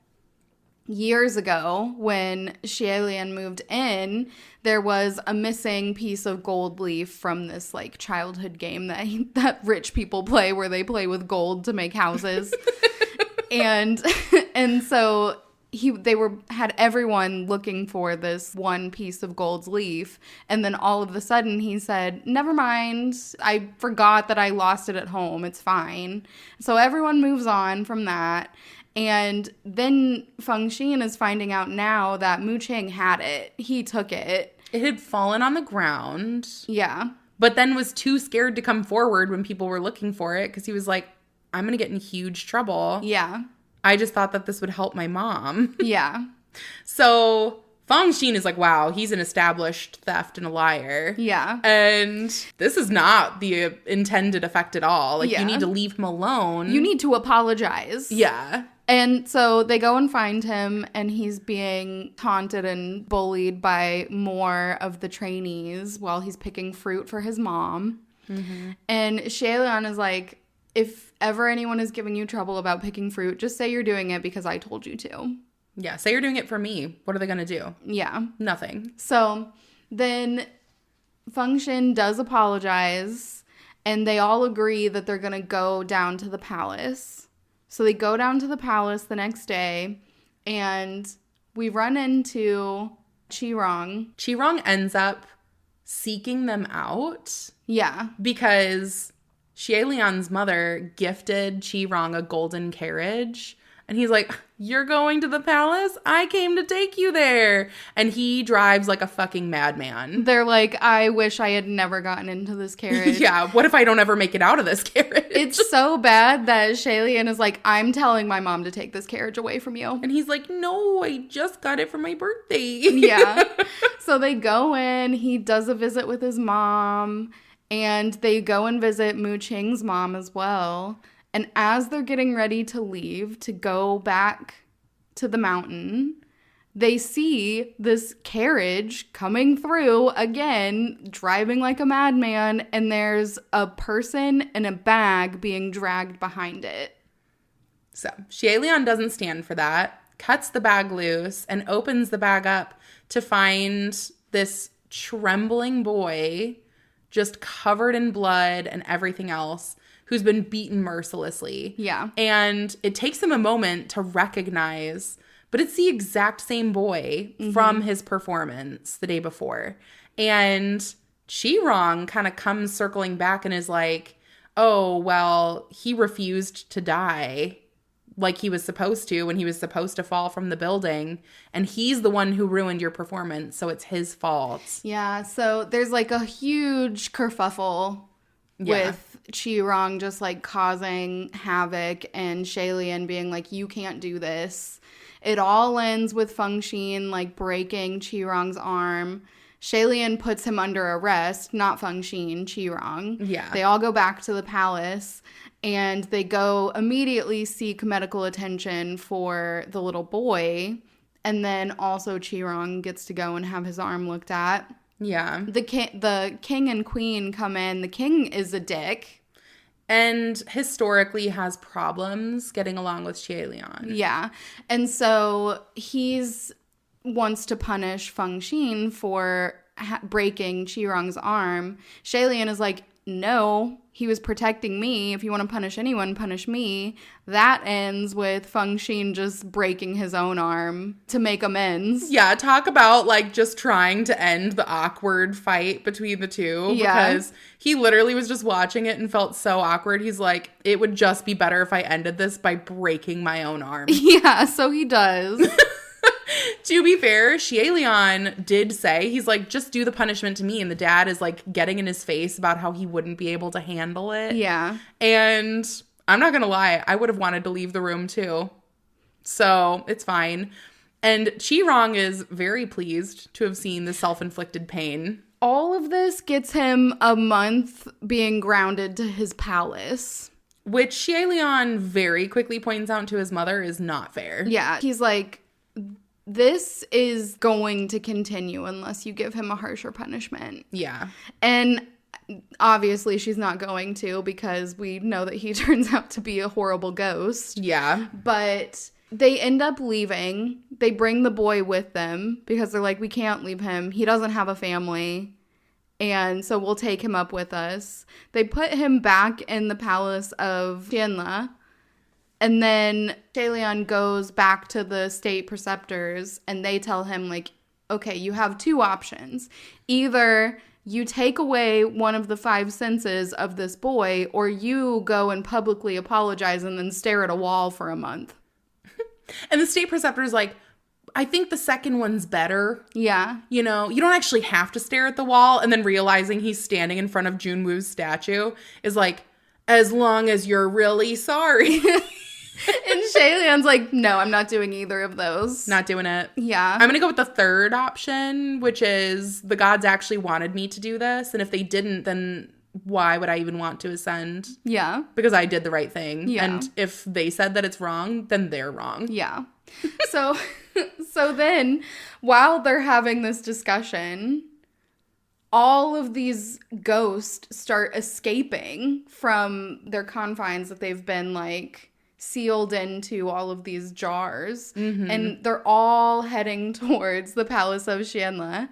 years ago, when Xie moved in, there was a missing piece of gold leaf from this like childhood game that rich people play, where they play with gold to make houses. and so they had everyone looking for this one piece of gold leaf, and then all of a sudden he said, never mind, I forgot that I lost it at home, it's fine. So everyone moves on from that. And then Feng Xin is finding out now that Mu Cheng had it. He took it. It had fallen on the ground. Yeah. But then was too scared to come forward when people were looking for it because he was like, I'm going to get in huge trouble. Yeah. I just thought that this would help my mom. Yeah. So Feng Xin is like, wow, he's an established theft and a liar. Yeah. And this is not the intended effect at all. Like, yeah. You need to leave him alone. You need to apologize. Yeah. And so they go and find him, and he's being taunted and bullied by more of the trainees while he's picking fruit for his mom. Mm-hmm. And Xie is like, if ever anyone is giving you trouble about picking fruit, just say you're doing it because I told you to. Yeah, say you're doing it for me. What are they going to do? Yeah. Nothing. So then Feng Xin does apologize, and they all agree that they're going to go down to the palace. So they go down to the palace the next day, and we run into Qirong. Qirong ends up seeking them out. Yeah. Because Xie Lian's mother gifted Qirong a golden carriage. And he's like, you're going to the palace? I came to take you there. And he drives like a fucking madman. They're like, I wish I had never gotten into this carriage. Yeah, what if I don't ever make it out of this carriage? It's so bad that Xie is like, I'm telling my mom to take this carriage away from you. And he's like, no, I just got it for my birthday. Yeah. So they go in, he does a visit with his mom, and they go and visit Mu Cheng's mom as well. And as they're getting ready to leave to go back to the mountain, they see this carriage coming through again, driving like a madman, and there's a person in a bag being dragged behind it. So Xie Lian doesn't stand for that, cuts the bag loose, and opens the bag up to find this trembling boy just covered in blood and everything else, who's been beaten mercilessly. Yeah. And it takes him a moment to recognize but it's the exact same boy from his performance the day before. And Chi-Rong kind of comes circling back and is like, oh, well, he refused to die like he was supposed to when he was supposed to fall from the building. And he's the one who ruined your performance, so it's his fault. Yeah, so there's like a huge kerfuffle with Chi-Rong just like causing havoc and Shailian being like, you can't do this. It all ends with Feng Xin like breaking Chi-Rong's arm. Shailian puts him under arrest, not Feng Xin, Chi-Rong. Yeah. They all go back to the palace and they go immediately seek medical attention for the little boy. And then also Chi-Rong gets to go and have his arm looked at. Yeah. The king and queen come in. The king is a dick. And historically has problems getting along with Shailian. Yeah. And so he's wants to punish Feng Xin for breaking Chi-Rong's arm. Shailian is like, no, he was protecting me. If you want to punish anyone, punish me. That ends with Feng Xin just breaking his own arm to make amends. Yeah, talk about like just trying to end the awkward fight between the two. Yeah. Because he literally was just watching it and felt so awkward. He's like, it would just be better if I ended this by breaking my own arm. Yeah, so he does. To be fair, Shailian did say, he's like, just do the punishment to me. And the dad is like getting in his face about how he wouldn't be able to handle it. Yeah. And I'm not going to lie, I would have wanted to leave the room too. So it's fine. And Chi-Rong is very pleased to have seen the self-inflicted pain. All of this gets him a month being grounded to his palace. Which Shailian very quickly points out to his mother is not fair. Yeah. He's like, this is going to continue unless you give him a harsher punishment. Yeah. And obviously she's not going to because we know that he turns out to be a horrible ghost. Yeah. But they end up leaving. They bring the boy with them because they're like, we can't leave him. He doesn't have a family. And so we'll take him up with us. They put him back in the palace of Qianle. And then Shailian goes back to the state preceptors and they tell him, like, okay, you have two options. Either you take away one of the 5 senses of this boy or you go and publicly apologize and then stare at a wall for a month. And the state preceptor's like, I think the second one's better. Yeah. You know, you don't actually have to stare at the wall. And then realizing he's standing in front of Junwoo's statue is like, as long as you're really sorry. And Shailian's like, no, I'm not doing either of those. Not doing it. Yeah. I'm going to go with the third option, which is the gods actually wanted me to do this. And if they didn't, then why would I even want to ascend? Yeah. Because I did the right thing. Yeah. And if they said that it's wrong, then they're wrong. Yeah. So then while they're having this discussion, all of these ghosts start escaping from their confines that they've been like sealed into all of these jars. Mm-hmm. And they're all heading towards the Palace of Qianle,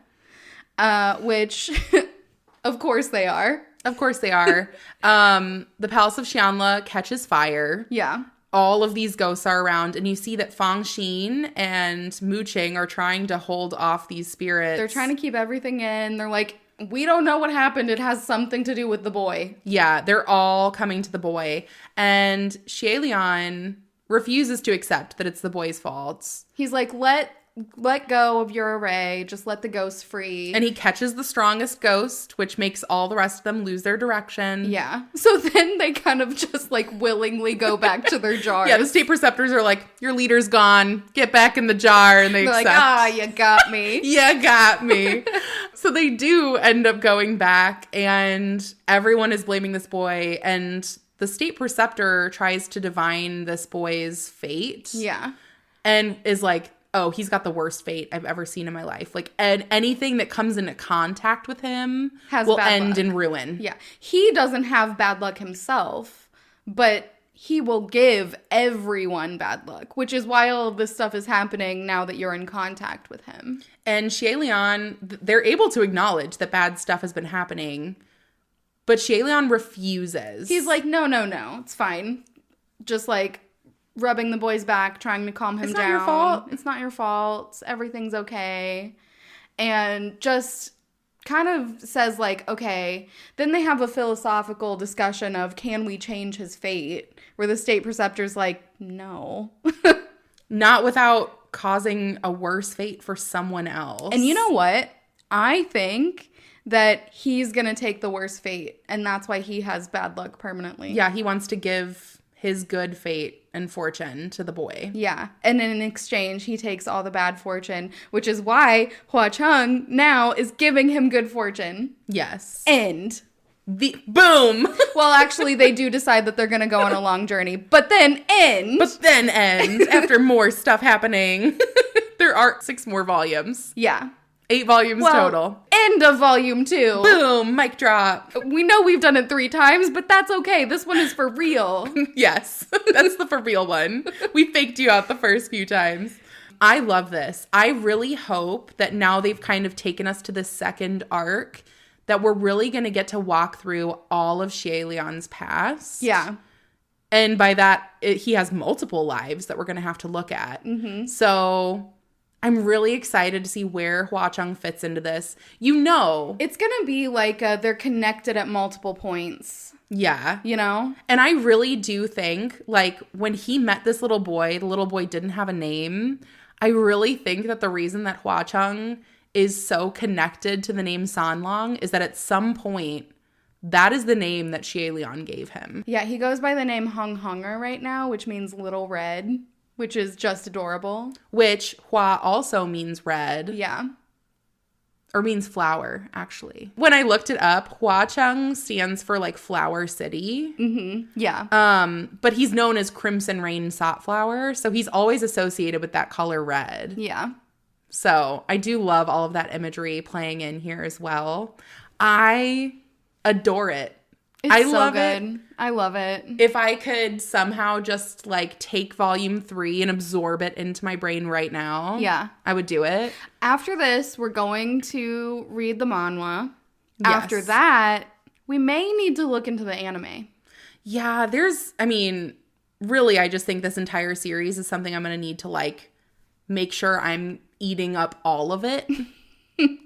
which of course they are. Of course they are. The Palace of Qianle catches fire. Yeah. All of these ghosts are around, and you see that Feng Xin and Mu Qing are trying to hold off these spirits. They're trying to keep everything in. They're like, we don't know what happened. It has something to do with the boy. Yeah, they're all coming to the boy. And Shailian refuses to accept that it's the boy's fault. He's like, let go of your array. Just let the ghosts free. And he catches the strongest ghost, which makes all the rest of them lose their direction. Yeah. So then they kind of just like willingly go back to their jars. Yeah, the state preceptors are like, your leader's gone. Get back in the jar. And they're accept. Like, you got me. You got me. So they do end up going back, and everyone is blaming this boy. And the state preceptor tries to divine this boy's fate. Yeah. And is like, oh, he's got the worst fate I've ever seen in my life. Like, and anything that comes into contact with him will end in ruin. Yeah. He doesn't have bad luck himself, but he will give everyone bad luck, which is why all of this stuff is happening now that you're in contact with him. And Shailian, they're able to acknowledge that bad stuff has been happening, but Shailian refuses. He's like, no, it's fine. Just like, rubbing the boy's back, trying to calm him down. It's not your fault. It's not your fault. Everything's okay. And just kind of says, like, okay. Then they have a philosophical discussion of, can we change his fate? Where the state preceptor's like, no. Not without causing a worse fate for someone else. And you know what? I think that he's going to take the worst fate. And that's why he has bad luck permanently. Yeah, he wants to give his good fate and fortune to the boy. Yeah. And in exchange, he takes all the bad fortune, which is why Hua Cheng now is giving him good fortune. Yes. End. The boom. Well, actually, they do decide that they're going to go on a long journey, but then end. After more stuff happening. There are 6 more volumes. Yeah. 8 volumes total. End of volume 2. Boom. Mic drop. We know we've done it 3 times, but that's okay. This one is for real. Yes. That's the for real one. We faked you out the first few times. I love this. I really hope that now they've kind of taken us to the second arc, that we're really going to get to walk through all of Xie Lian's past. Yeah. And by that, he has multiple lives that we're going to have to look at. Mm-hmm. So I'm really excited to see where Hua Cheng fits into this. You know. It's going to be like they're connected at multiple points. Yeah. You know? And I really do think, like, when he met this little boy, the little boy didn't have a name. I really think that the reason that Hua Cheng is so connected to the name Sanlong is that at some point, that is the name that Xie Lian gave him. Yeah, he goes by the name Hung Hunger right now, which means little red, which is just adorable. Which Hua also means red. Yeah. Or means flower, actually. When I looked it up, Hua Cheng stands for, like, Flower City. Mm-hmm. Yeah. But he's known as Crimson Rain Flower, so he's always associated with that color red. Yeah. So I do love all of that imagery playing in here as well. I adore it. I love it. I love it. If I could somehow just, like, take volume 3 and absorb it into my brain right now, yeah, I would do it. After this, we're going to read the manhwa. Yes. After that, we may need to look into the anime. Yeah, really, I just think this entire series is something I'm going to need to, like, make sure I'm eating up all of it.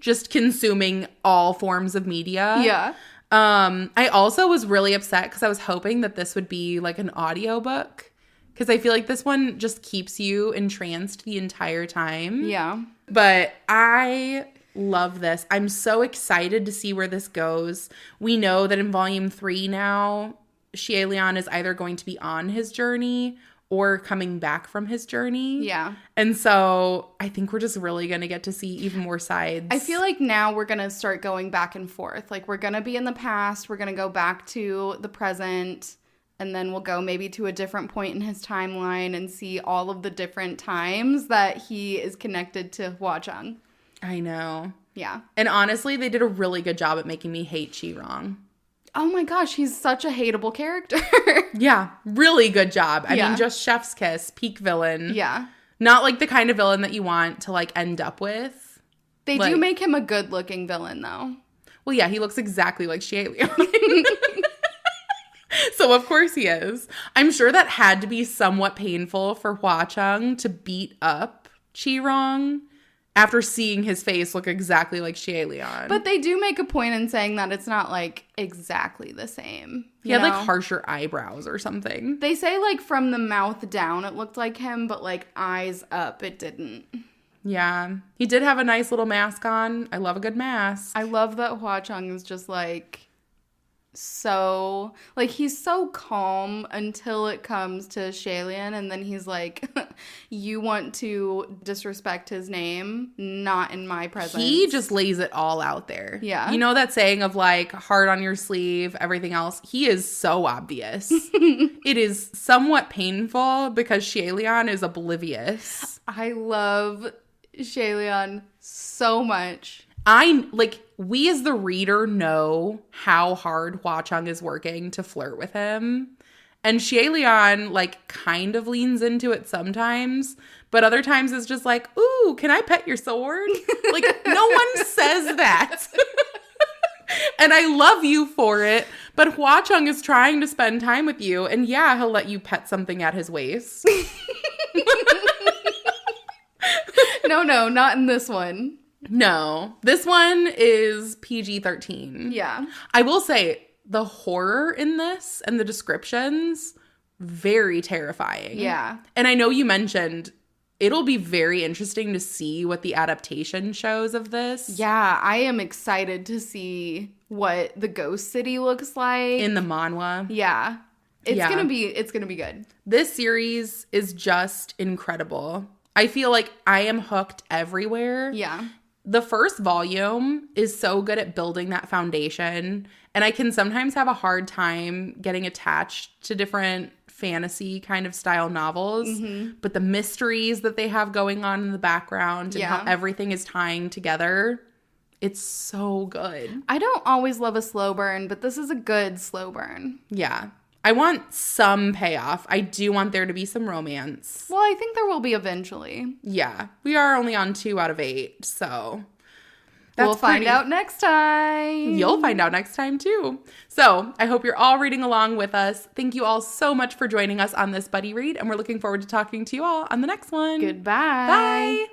Just consuming all forms of media. Yeah. I also was really upset because I was hoping that this would be like an audiobook, because I feel like this one just keeps you entranced the entire time. Yeah. But I love this. I'm so excited to see where this goes. We know that in volume 3 now, Xie Lian is either going to be on his journey or coming back from his journey. Yeah. And so I think we're just really going to get to see even more sides. I feel like now we're going to start going back and forth. Like, we're going to be in the past, we're going to go back to the present, and then we'll go maybe to a different point in his timeline and see all of the different times that he is connected to Hua Cheng. I know. Yeah. And honestly, they did a really good job at making me hate Chi-Rong. Oh my gosh, he's such a hateable character. Yeah, really good job. I mean, just chef's kiss, peak villain. Yeah. Not like the kind of villain that you want to, like, end up with. They do make him a good-looking villain, though. Well, yeah, he looks exactly like Xie Lian. So, of course he is. I'm sure that had to be somewhat painful for Hua Cheng to beat up Chi-Rong after seeing his face look exactly like Xie Lian. But they do make a point in saying that it's not, like, exactly the same. He had, like, harsher eyebrows or something. They say, like, from the mouth down it looked like him, but, like, eyes up it didn't. Yeah. He did have a nice little mask on. I love a good mask. I love that Hua Cheng is just, like, so, like, he's so calm until it comes to Xie Lian, and then he's like, you want to disrespect his name, not in my presence. He just lays it all out there. Yeah. You know that saying of, like, heart on your sleeve, everything else? He is so obvious. It is somewhat painful because Xie Lian is oblivious. I love Xie Lian so much. We as the reader know how hard Hua Cheng is working to flirt with him. And Xie Lian, like, kind of leans into it sometimes, but other times it's just like, ooh, can I pet your sword? Like, no one says that. And I love you for it, but Hua Chung is trying to spend time with you, and yeah, he'll let you pet something at his waist. No, not in this one. No. This one is PG-13. Yeah. I will say, the horror in this and the descriptions, very terrifying. Yeah. And I know you mentioned it'll be very interesting to see what the adaptation shows of this. Yeah, I am excited to see what the ghost city looks like. In the manhwa. Yeah. It's gonna be good. This series is just incredible. I feel like I am hooked everywhere. Yeah. The first volume is so good at building that foundation, and I can sometimes have a hard time getting attached to different fantasy kind of style novels, but the mysteries that they have going on in the background and how everything is tying together, it's so good. I don't always love a slow burn, but this is a good slow burn. Yeah. I want some payoff. I do want there to be some romance. Well, I think there will be eventually. Yeah. We are only on 2 out of 8, so we'll find out next time. You'll find out next time, too. So I hope you're all reading along with us. Thank you all so much for joining us on this buddy read, and we're looking forward to talking to you all on the next one. Goodbye. Bye.